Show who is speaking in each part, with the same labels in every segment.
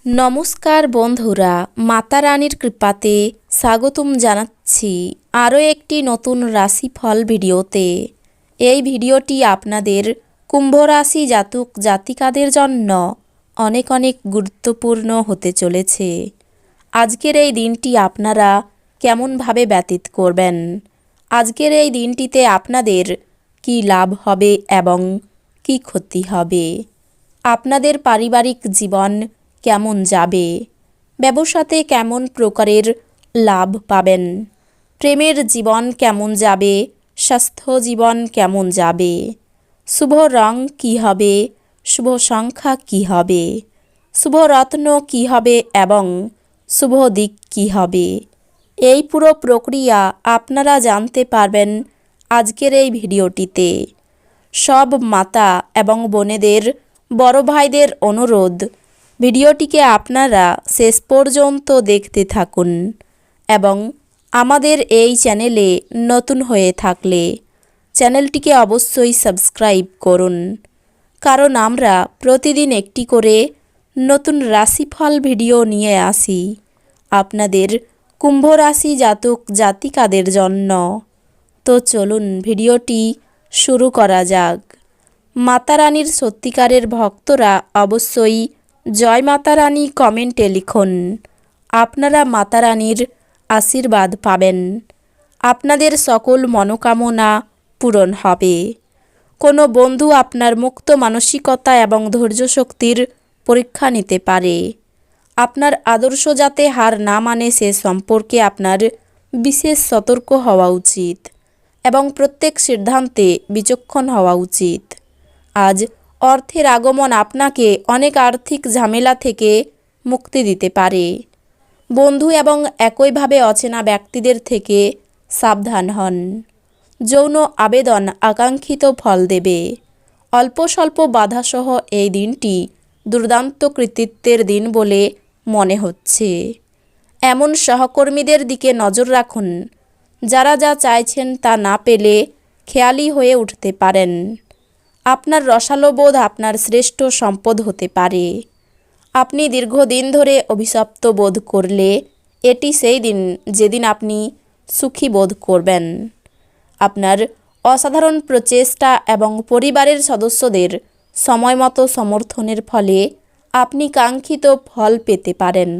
Speaker 1: নমস্কার বন্ধুরা, মাতা রানীর কৃপাতে স্বাগতম জানাচ্ছি আরও একটি নতুন রাশিফল ভিডিওতে। এই ভিডিওটি আপনাদের কুম্ভ রাশি জাতক জাতিকাদের জন্য অনেক অনেক গুরুত্বপূর্ণ হতে চলেছে। আজকের এই দিনটি আপনারা কেমনভাবে ব্যতীত করবেন, আজকের এই দিনটিতে আপনাদের কি লাভ হবে এবং কি ক্ষতি হবে, আপনাদের পারিবারিক জীবন কেমন যাবে, ব্যবসাতে কেমন প্রকারের লাভ পাবেন, প্রেমের জীবন কেমন যাবে, স্বাস্থ্য জীবন কেমন যাবে, শুভ রং কী হবে, শুভ সংখ্যা কী হবে, শুভ রত্ন কী হবে এবং শুভ দিক কী হবে, এই পুরো প্রক্রিয়া আপনারা জানতে পারবেন আজকের এই ভিডিওটিতে। সব মাতা এবং বোনেদের, বড় ভাইদের অনুরোধ, ভিডিওটিকে আপনারা শেষ পর্যন্ত দেখতে থাকুন এবং আমাদের এই চ্যানেলে নতুন হয়ে থাকলে চ্যানেলটিকে অবশ্যই সাবস্ক্রাইব করুন, কারণ আমরা প্রতিদিন একটি করে নতুন রাশিফল ভিডিও নিয়ে আসি আপনাদের কুম্ভ রাশি জাতক জাতিকাদের জন্য। তো চলুন ভিডিওটি শুরু করা যাক। মাতা রানীর সত্যিকারের ভক্তরা অবশ্যই জয় মাতা রানী কমেন্টে লিখুন। আপনারা মাতা রানীর আশীর্বাদ পাবেন, আপনাদের সকল মনোকামনা পূরণ হবে। কোনো বন্ধু আপনার মুক্ত মানসিকতা এবং ধৈর্য শক্তির পরীক্ষা নিতে পারে। আপনার আদর্শ যাতে হার না মানে সে সম্পর্কে আপনার বিশেষ সতর্ক হওয়া উচিত এবং প্রত্যেক সিদ্ধান্তে বিচক্ষণ হওয়া উচিত। আজ অর্থের আগমন আপনাকে অনেক আর্থিক ঝামেলা থেকে মুক্তি দিতে পারে। বন্ধু এবং একইভাবে অচেনা ব্যক্তিদের থেকে সাবধান হন। যৌন আবেদন আকাঙ্ক্ষিত ফল দেবে। অল্প স্বল্প বাধাসহ এই দিনটি দুর্দান্ত কৃতিত্বের দিন বলে মনে হচ্ছে। এমন সহকর্মীদের দিকে নজর রাখুন যারা যা চাইছেন তা না পেলে খেয়ালি হয়ে উঠতে পারেন। আপনার রসালো বোধ আপনার শ্রেষ্ঠ সম্পদ হতে পারে। আপনি দীর্ঘদিন ধরে অভিশপ্ত বোধ করলে এটি সেই দিন যেদিন আপনি সুখী বোধ করবেন। আপনার অসাধারণ প্রচেষ্টা এবং পরিবারের সদস্যদের সময়মতো সমর্থনের ফলে আপনি কাঙ্ক্ষিত ফল পেতে পারেন।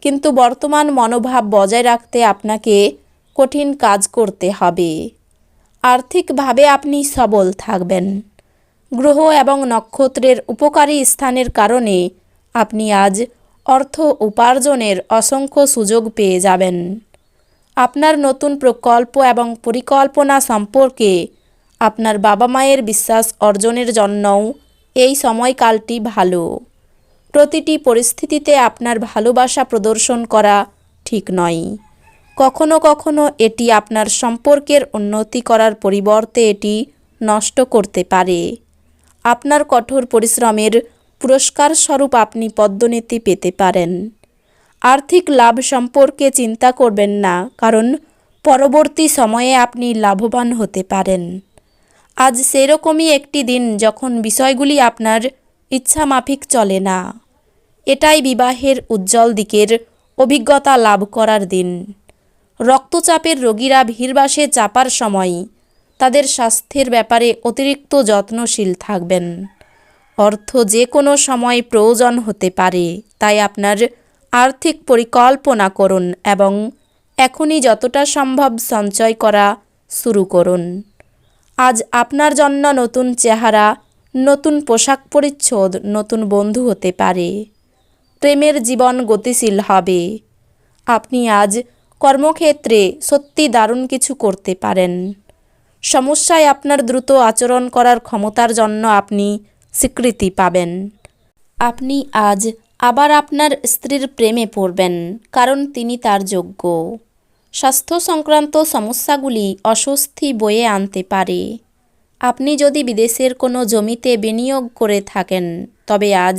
Speaker 1: কিন্তু বর্তমান মনোভাব বজায় রাখতে আপনাকে কঠিন কাজ করতে হবে। আর্থিকভাবে আপনি সবল থাকবেন। গ্রহ এবং নক্ষত্রের উপকারী স্থানের কারণে আপনি আজ অর্থ উপার্জনের অসংখ্য সুযোগ পেয়ে যাবেন। আপনার নতুন প্রকল্প এবং পরিকল্পনা সম্পর্কে আপনার বাবা মায়ের বিশ্বাস অর্জনের জন্যও এই সময়কালটি ভালো। প্রতিটি পরিস্থিতিতে আপনার ভালোবাসা প্রদর্শন করা ঠিক নয়। কখনো কখনো এটি আপনার সম্পর্কের উন্নতি করার পরিবর্তে এটি নষ্ট করতে পারে। আপনার কঠোর পরিশ্রমের পুরস্কার স্বরূপ আপনি পদোন্নতি পেতে পারেন। আর্থিক লাভ সম্পর্কে চিন্তা করবেন না, কারণ পরবর্তী সময়ে আপনি লাভবান হতে পারেন। আজ সেরকমই একটি দিন যখন বিষয়গুলি আপনার ইচ্ছা মাফিক চলে না। এটাই বিবাহের উজ্জ্বল দিকের অভিজ্ঞতা লাভ করার দিন। রক্তচাপের রোগীরা ভিড়বাসে চাপার সময় তাদের স্বাস্থ্যের ব্যাপারে অতিরিক্ত যত্নশীল থাকবেন। অর্থ যে কোনো সময় প্রয়োজন হতে পারে, তাই আপনার আর্থিক পরিকল্পনা করুন এবং এখনই যতটা সম্ভব সঞ্চয় করা শুরু করুন। আজ আপনার জন্য নতুন চেহারা, নতুন পোশাক পরিচ্ছদ, নতুন বন্ধু হতে পারে। প্রেমের জীবন গতিশীল হবে। আপনি আজ কর্মক্ষেত্রে সত্যি দারুণ কিছু করতে পারেন। সমস্যায় আপনার দ্রুত আচরণ করার ক্ষমতার জন্য আপনি স্বীকৃতি পাবেন। আপনি আজ আবার আপনার স্ত্রীর প্রেমে পড়বেন, কারণ তিনি তার যোগ্য। স্বাস্থ্য সংক্রান্ত সমস্যাগুলি অস্বস্তি বয়ে আনতে পারে। আপনি যদি বিদেশের কোনো জমিতে বিনিয়োগ করে থাকেন, তবে আজ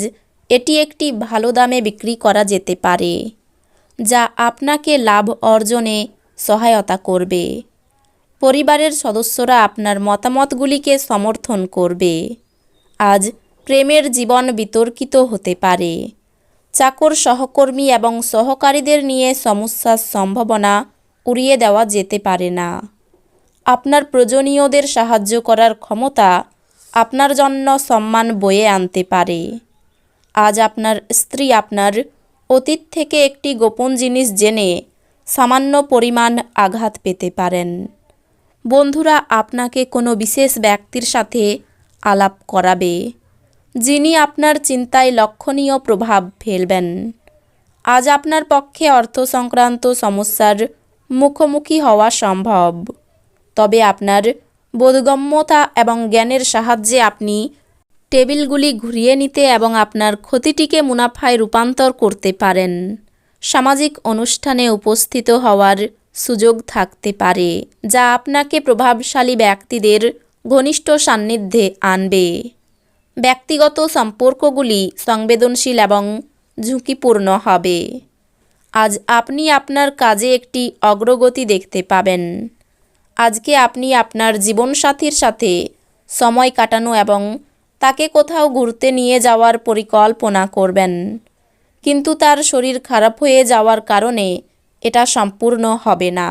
Speaker 1: এটি একটি ভালো দামে বিক্রি করা যেতে পারে, যা আপনাকে লাভ অর্জনে সহায়তা করবে। পরিবারের সদস্যরা আপনার মতামতগুলিকে সমর্থন করবে। আজ প্রেমের জীবন বিতর্কিত হতে পারে। চাকর, সহকর্মী এবং সহকারীদের নিয়ে সমস্যার সম্ভাবনা উড়িয়ে দেওয়া যেতে পারে না। আপনার প্রয়োজনীয়দের সাহায্য করার ক্ষমতা আপনার জন্য সম্মান বয়ে আনতে পারে। আজ আপনার স্ত্রী আপনার অতীত থেকে একটি গোপন জিনিস জেনে সামান্য পরিমাণ আঘাত পেতে পারেন। বন্ধুরা আপনাকে কোনো বিশেষ ব্যক্তির সাথে আলাপ করাবে, যিনি আপনার চিন্তায় লক্ষণীয় প্রভাব ফেলবেন। আজ আপনার পক্ষে অর্থ সংক্রান্ত সমস্যার মুখোমুখি হওয়া সম্ভব, তবে আপনার বোধগম্যতা এবং জ্ঞানের সাহায্যে আপনি টেবিলগুলি ঘুরিয়ে নিতে এবং আপনার ক্ষতিটিকে মুনাফায় রূপান্তর করতে পারেন। সামাজিক অনুষ্ঠানে উপস্থিত হওয়ার সুযোগ থাকতে পারে, যা আপনাকে প্রভাবশালী ব্যক্তিদের ঘনিষ্ঠ সান্নিধ্যে আনবে। ব্যক্তিগত সম্পর্কগুলি সংবেদনশীল এবং ঝুঁকিপূর্ণ হবে। আজ আপনি আপনার কাজে একটি অগ্রগতি দেখতে পাবেন। আজকে আপনি আপনার জীবনসাথীর সাথে সময় কাটানো এবং তাকে কোথাও ঘুরতে নিয়ে যাওয়ার পরিকল্পনা করবেন, কিন্তু তার শরীর খারাপ হয়ে যাওয়ার কারণে এটা সম্পূর্ণ হবে না।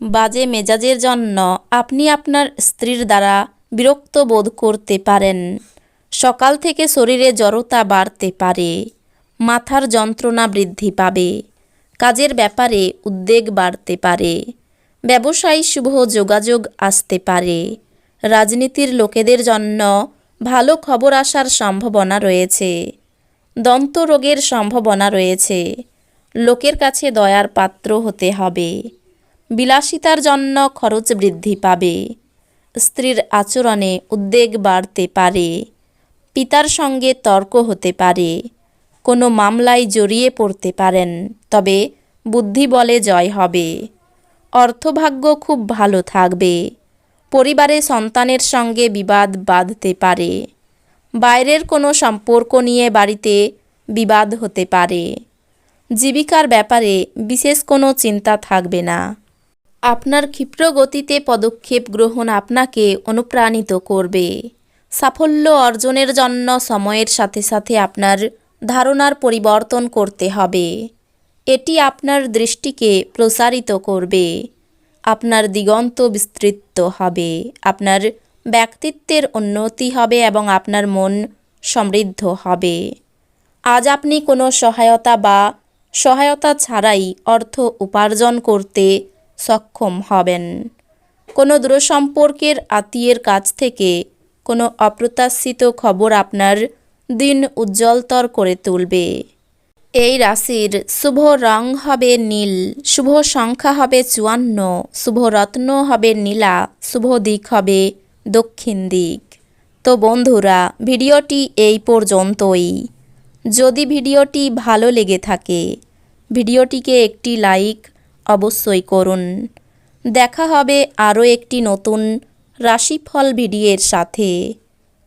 Speaker 1: বাজে মেজাজের জন্য আপনি আপনার স্ত্রীর দ্বারা বিরক্ত বোধ করতে পারেন। সকাল থেকে শরীরে জড়তা বাড়তে পারে, মাথার যন্ত্রণা বৃদ্ধি পাবে, কাজের ব্যাপারে উদ্বেগ বাড়তে পারে, ব্যবসায়ী শুভ যোগাযোগ আসতে পারে। রাজনীতির লোকেদের জন্য ভালো খবর আসার সম্ভাবনা রয়েছে। দন্ত রোগের সম্ভাবনা রয়েছে। লোকের কাছে দয়ার পাত্র হতে হবে। বিলাসিতার জন্য খরচ বৃদ্ধি পাবে। স্ত্রীর আচরণে উদ্বেগ বাড়তে পারে। পিতার সঙ্গে তর্ক হতে পারে। কোনো মামলায় জড়িয়ে পড়তে পারেন, তবে বুদ্ধি বলে জয় হবে। অর্থভাগ্য খুব ভালো থাকবে। পরিবারে সন্তানের সঙ্গে বিবাদ বাঁধতে পারে। বাইরের কোনো সম্পর্ক নিয়ে বাড়িতে বিবাদ হতে পারে। জীবিকার ব্যাপারে বিশেষ কোনো চিন্তা থাকবে না। আপনার ক্ষিপ্র গতিতে পদক্ষেপ গ্রহণ আপনাকে অনুপ্রাণিত করবে। সাফল্য অর্জনের জন্য সময়ের সাথে সাথে আপনার ধারণার পরিবর্তন করতে হবে। এটি আপনার দৃষ্টিকে প্রসারিত করবে। আপনার দিগন্ত বিস্তৃত হবে। আপনার ব্যক্তিত্বের উন্নতি হবে এবং আপনার মন সমৃদ্ধ হবে। আজ আপনি কোনো সহায়তা ছাড়াই অর্থ উপার্জন করতে সক্ষম হবেন। কোনো দূরসম্পর্কের আত্মীয়ের কাছ থেকে কোনো অপ্রত্যাশিত খবর আপনার দিন উজ্জ্বলতর করে তুলবে। এই রাশির শুভ রং হবে নীল, শুভ সংখ্যা হবে 54, শুভ রত্ন হবে নীলা, শুভ দিক হবে দক্ষিণ দিক। তো বন্ধুরা, ভিডিওটি এই পর্যন্তই। যদি ভিডিওটি ভালো লেগে থাকে, ভিডিওটিকে একটি লাইক অবশ্যই করুন। দেখা হবে আরও একটি নতুন রাশিফল ভিডিওর সাথে।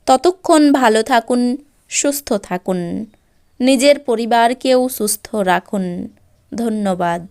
Speaker 1: ততক্ষণ ভালো থাকুন, সুস্থ থাকুন, নিজের পরিবারকেও সুস্থ রাখুন। ধন্যবাদ।